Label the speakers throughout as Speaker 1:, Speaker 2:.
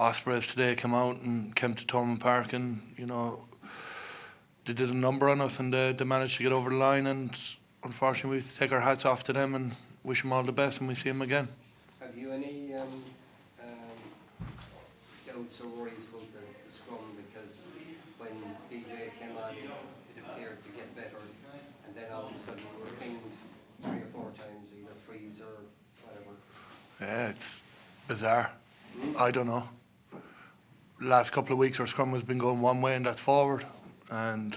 Speaker 1: Ospreys today came out and came to Thomond Park, and they did a number on us, and they managed to get over the line. And unfortunately, we take our hats off to them and wish them all the best, and we see them again.
Speaker 2: Have you any doubts or worries about the scrum? Because when BJ came on, it appeared to get better, and then all of a sudden we were pinged 3 or 4 times, either freeze or whatever.
Speaker 1: Yeah, it's bizarre. I don't know. Last couple of weeks our scrum has been going one way, and that's forward. And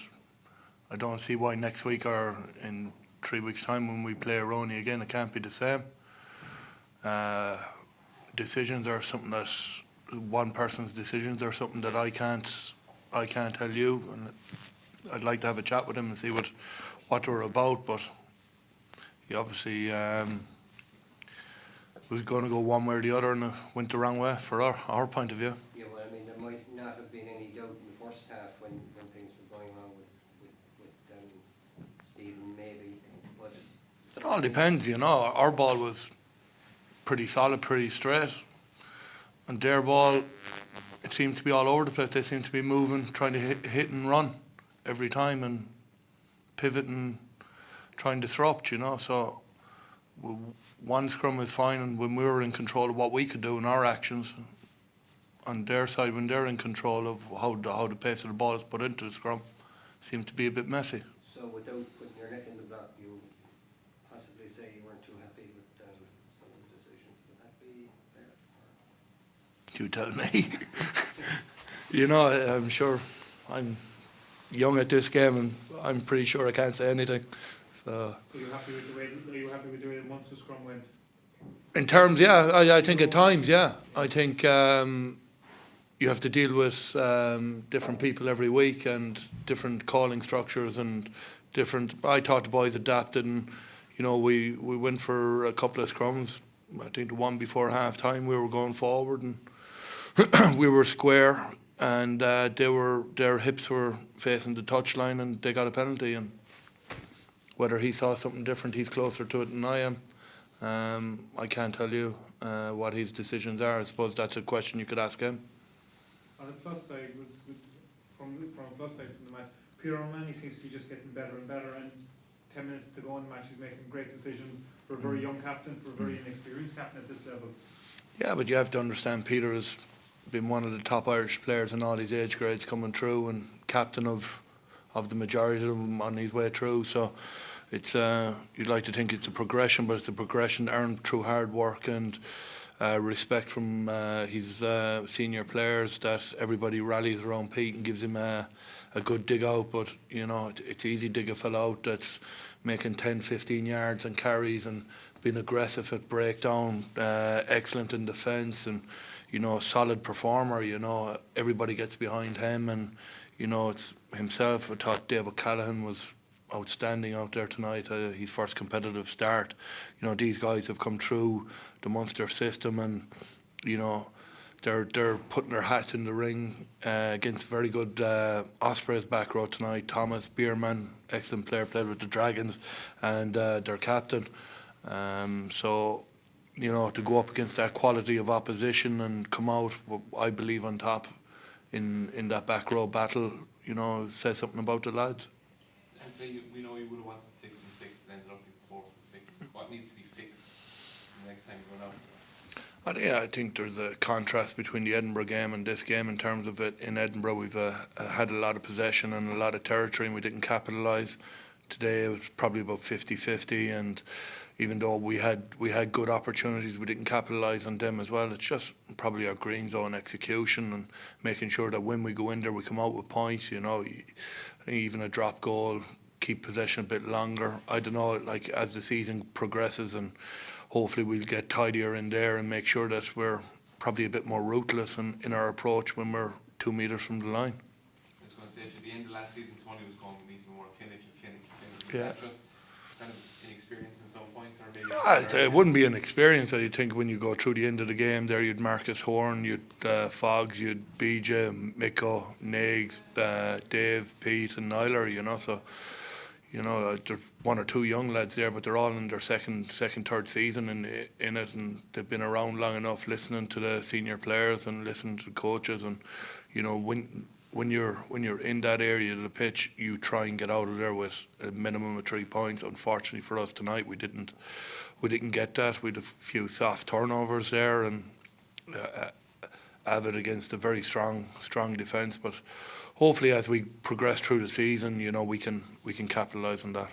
Speaker 1: I don't see why next week or in 3 weeks' time when we play Aroni again, it can't be the same. Decisions are something that one person's decisions are something that I can't tell you, and I'd like to have a chat with him and see what they're about. But he obviously was going to go one way or the other, and it went the wrong way for our point of view.
Speaker 2: Yeah, well, I mean, there might not have been any doubt in the first half when things were going on with Stephen, maybe. But
Speaker 1: it all depends, Our ball was pretty solid, pretty straight, and their ball, it seemed to be all over the place. They seemed to be moving, trying to hit and run every time, and pivot and trying to disrupt, So one scrum was fine, and when we were in control of what we could do in our actions, on their side, when they're in control of how the pace of the ball is put into the scrum, seemed to be a bit messy.
Speaker 2: So without putting your neck in the block, you possibly say you weren't too happy with some of the decisions. Would that be fair?
Speaker 1: You tell me. I'm sure I'm young at this game, and I'm pretty sure I can't say anything. So.
Speaker 3: Are you happy with the way the Munster scrum went?
Speaker 1: In terms, yeah, I think at times, yeah. I think you have to deal with different people every week and different calling structures and different. I thought the boys adapted, and we went for a couple of scrums. I think the one before half time we were going forward and we were square, and their hips were facing the touchline, and they got a penalty. And whether he saw something different, he's closer to it than I am. I can't tell you what his decisions are. I suppose that's a question you could ask him.
Speaker 3: On the plus side, from a plus side from the match, Peter O'Mahony seems to be just getting better and better, and 10 minutes to go in the match, he's making great decisions for a very young captain, for a very inexperienced captain at this level.
Speaker 1: Yeah, but you have to understand Peter has been one of the top Irish players in all his age grades coming through, and captain of the majority of them on his way through. So it's you'd like to think it's a progression, but it's a progression earned through hard work and respect from his senior players, that everybody rallies around Pete and gives him a good dig out. But it's easy to dig a fellow out that's making 10-15 yards and carries and being aggressive at breakdown, excellent in defence, and a solid performer. Everybody gets behind him, and it's himself. I thought Dave O'Callaghan was outstanding out there tonight. His first competitive start. These guys have come through the Munster system, and they're putting their hats in the ring against very good Ospreys back row tonight. Thomas Bierman, excellent player, played with the Dragons, and their captain. So to go up against that quality of opposition and come out, I believe, on top in that back row battle, says something about the lads.
Speaker 4: And say we know you would have wanted 6 and 6 and ended up with 4 and 6. What needs to be fixed the next time you run out?
Speaker 1: I think there's a contrast between the Edinburgh game and this game in terms of it. In Edinburgh, we've had a lot of possession and a lot of territory, and we didn't capitalise. Today it was probably about 50-50, and even though we had good opportunities, we didn't capitalise on them as well. It's just probably our green zone execution and making sure that when we go in there, we come out with points. I think even a drop goal, keep possession a bit longer. I don't know, as the season progresses, and hopefully we'll get tidier in there and make sure that we're probably a bit more ruthless in our approach when we're 2 metres from the line.
Speaker 4: I was going to say, at the end of last season, Tony was going to be more clinical. Is that just kind of inexperience in some points, or maybe?
Speaker 1: It wouldn't be an experience. I think when you go through the end of the game, there you'd Marcus Horn, you'd Foggs, you'd BJ, Miko, Nags, Dave, Pete, and Nyler. So you know, there's one or two young lads there, but they're all in their second, third season in it, and they've been around long enough, listening to the senior players and listening to the coaches, and you know, when you're in that area of the pitch, you try and get out of there with a minimum of 3 points. Unfortunately for us tonight, we didn't get that. We had a few soft turnovers there, and avid against a very strong defence. But hopefully, as we progress through the season, you know, we can capitalise on that.